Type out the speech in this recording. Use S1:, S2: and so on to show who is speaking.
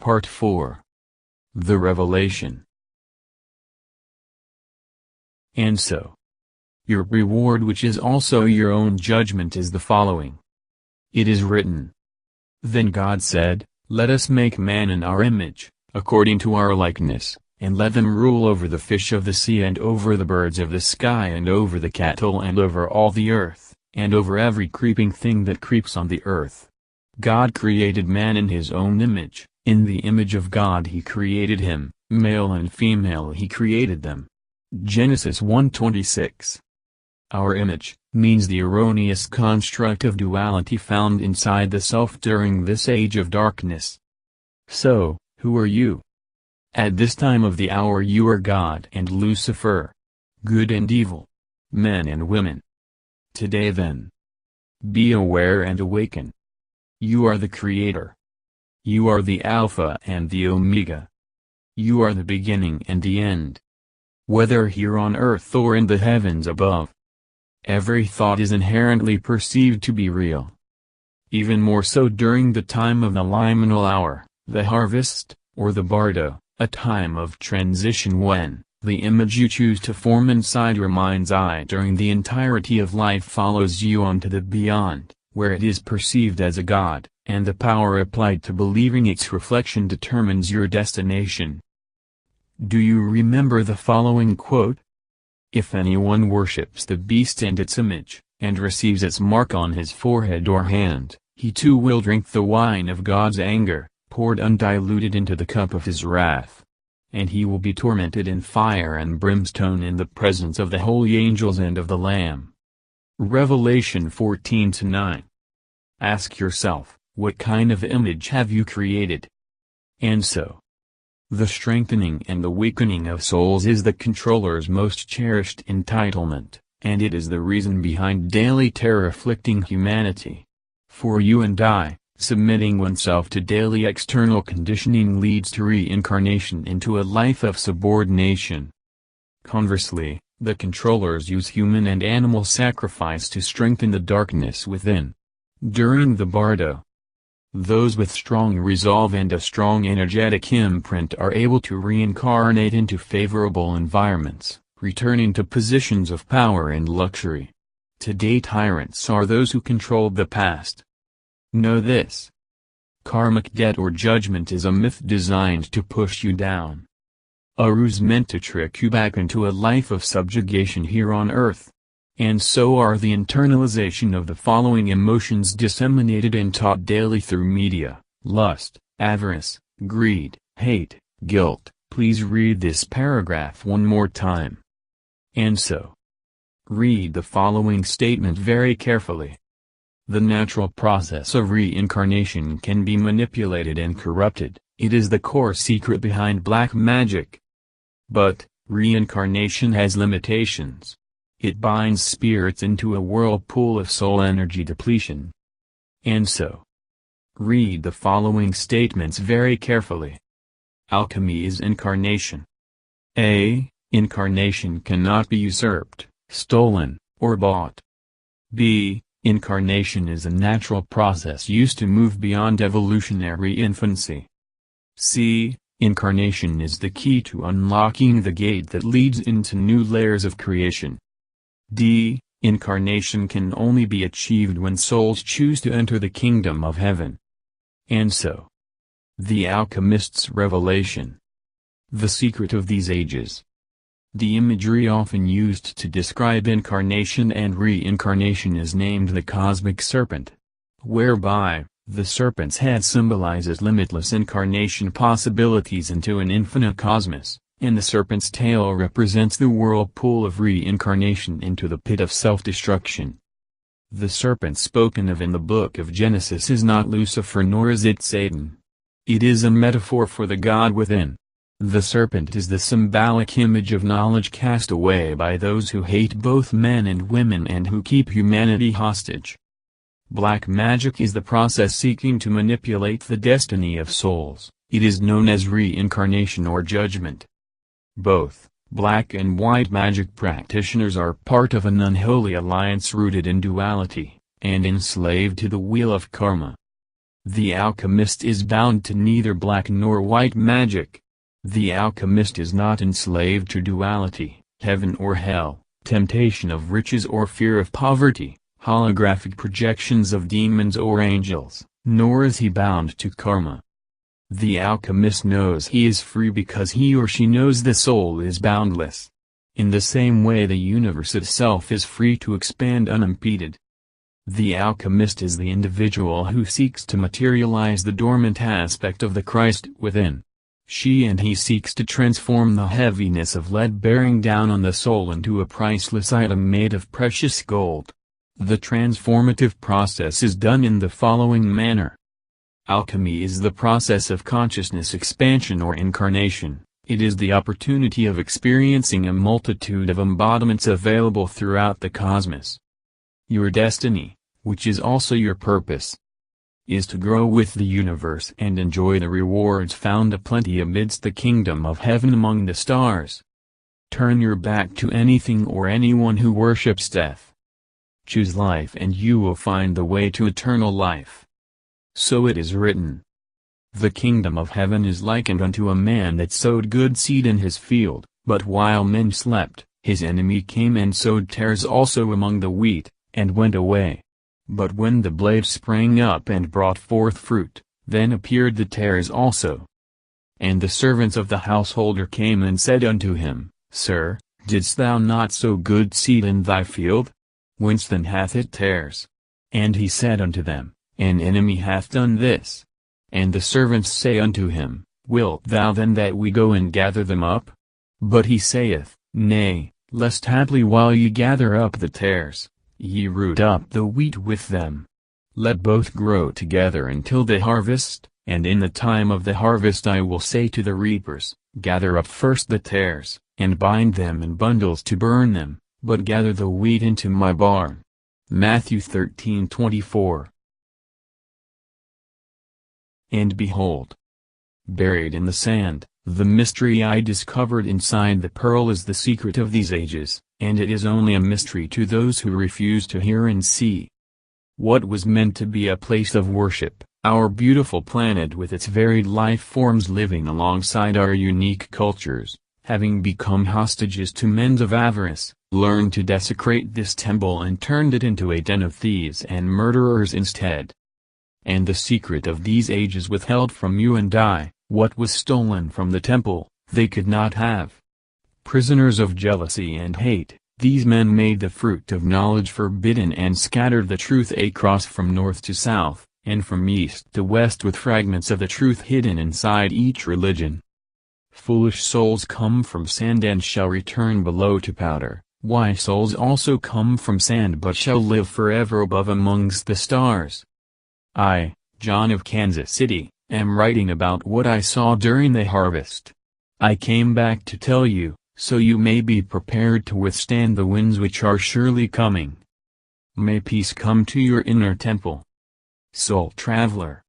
S1: Part 4. The Revelation. And so, your reward, which is also your own judgment, is the following. It is written, Then God said, Let us make man in our image, according to our likeness, and let them rule over the fish of the sea, and over the birds of the sky, and over the cattle, and over all the earth, and over every creeping thing that creeps on the earth. God created man in his own image, in the image of God he created him, male and female he created them. Genesis 1:26. Our image means the erroneous construct of duality found inside the self during this age of darkness. So, who are you? At this time of the hour you are God and Lucifer, good and evil, men and women. Today then, be aware and awaken. You are the Creator. You are the Alpha and the Omega. You are the beginning and the end. Whether here on earth or in the heavens above, every thought is inherently perceived to be real. Even more so during the time of the liminal hour, the harvest, or the bardo, a time of transition when the image you choose to form inside your mind's eye during the entirety of life follows you on to the beyond, where it is perceived as a god, and the power applied to believing its reflection determines your destination. Do you remember the following quote? If anyone worships the beast and its image, and receives its mark on his forehead or hand, he too will drink the wine of God's anger, poured undiluted into the cup of his wrath. And he will be tormented in fire and brimstone in the presence of the holy angels and of the Lamb. Revelation 14:9. Ask yourself, what kind of image have you created? And so, the strengthening and the weakening of souls is the controller's most cherished entitlement, and it is the reason behind daily terror afflicting humanity. For you and I, submitting oneself to daily external conditioning leads to reincarnation into a life of subordination. Conversely, the controllers use human and animal sacrifice to strengthen the darkness within. During the bardo, those with strong resolve and a strong energetic imprint are able to reincarnate into favorable environments, returning to positions of power and luxury. Today tyrants are those who controlled the past. Know this. Karmic debt or judgment is a myth designed to push you down. A ruse meant to trick you back into a life of subjugation here on earth. And so are the internalization of the following emotions disseminated and taught daily through media: lust, avarice, greed, hate, guilt. Please read this paragraph one more time. And so, read the following statement very carefully. The natural process of reincarnation can be manipulated and corrupted. It is the core secret behind black magic. But, reincarnation has limitations. It binds spirits into a whirlpool of soul energy depletion. And so, read the following statements very carefully. Alchemy is incarnation. A. Incarnation cannot be usurped, stolen, or bought. B. Incarnation is a natural process used to move beyond evolutionary infancy. C. Incarnation is the key to unlocking the gate that leads into new layers of creation. D. Incarnation can only be achieved when souls choose to enter the kingdom of heaven. And so, the Alchemist's Revelation. The secret of these ages. The imagery often used to describe incarnation and reincarnation is named the cosmic serpent, whereby the serpent's head symbolizes limitless incarnation possibilities into an infinite cosmos, and the serpent's tail represents the whirlpool of reincarnation into the pit of self-destruction. The serpent spoken of in the book of Genesis is not Lucifer nor is it Satan. It is a metaphor for the God within. The serpent is the symbolic image of knowledge cast away by those who hate both men and women and who keep humanity hostage. Black magic is the process seeking to manipulate the destiny of souls. It is known as reincarnation or judgment. Both, black and white magic practitioners are part of an unholy alliance rooted in duality, and enslaved to the wheel of karma. The alchemist is bound to neither black nor white magic. The alchemist is not enslaved to duality, heaven or hell, temptation of riches or fear of poverty, holographic projections of demons or angels, nor is he bound to karma. The alchemist knows he is free because he or she knows the soul is boundless. In the same way the universe itself is free to expand unimpeded. The alchemist is the individual who seeks to materialize the dormant aspect of the Christ within. She and he seeks to transform the heaviness of lead bearing down on the soul into a priceless item made of precious gold. The transformative process is done in the following manner. Alchemy is the process of consciousness expansion or incarnation. It is the opportunity of experiencing a multitude of embodiments available throughout the cosmos. Your destiny, which is also your purpose, is to grow with the universe and enjoy the rewards found aplenty amidst the kingdom of heaven among the stars. Turn your back to anything or anyone who worships death. Choose life and you will find the way to eternal life. So it is written. The kingdom of heaven is likened unto a man that sowed good seed in his field, but while men slept, his enemy came and sowed tares also among the wheat, and went away. But when the blade sprang up and brought forth fruit, then appeared the tares also. And the servants of the householder came and said unto him, Sir, didst thou not sow good seed in thy field? Whence then hath it tares? And he said unto them, An enemy hath done this. And the servants say unto him, Wilt thou then that we go and gather them up? But he saith, Nay, lest haply while ye gather up the tares, ye root up the wheat with them. Let both grow together until the harvest, and in the time of the harvest I will say to the reapers, Gather up first the tares, and bind them in bundles to burn them, but gather the wheat into my barn. Matthew 13:24. And behold, buried in the sand, the mystery I discovered inside the pearl is the secret of these ages, and it is only a mystery to those who refuse to hear and see. What was meant to be a place of worship, our beautiful planet with its varied life forms living alongside our unique cultures, having become hostages to men of avarice, learned to desecrate this temple and turned it into a den of thieves and murderers instead. And the secret of these ages withheld from you and I, what was stolen from the temple, they could not have. Prisoners of jealousy and hate, these men made the fruit of knowledge forbidden and scattered the truth across from north to south, and from east to west with fragments of the truth hidden inside each religion. Foolish souls come from sand and shall return below to powder, wise souls also come from sand but shall live forever above amongst the stars. I, John of Kansas City, am writing about what I saw during the harvest. I came back to tell you, so you may be prepared to withstand the winds which are surely coming. May peace come to your inner temple. Soul Traveler.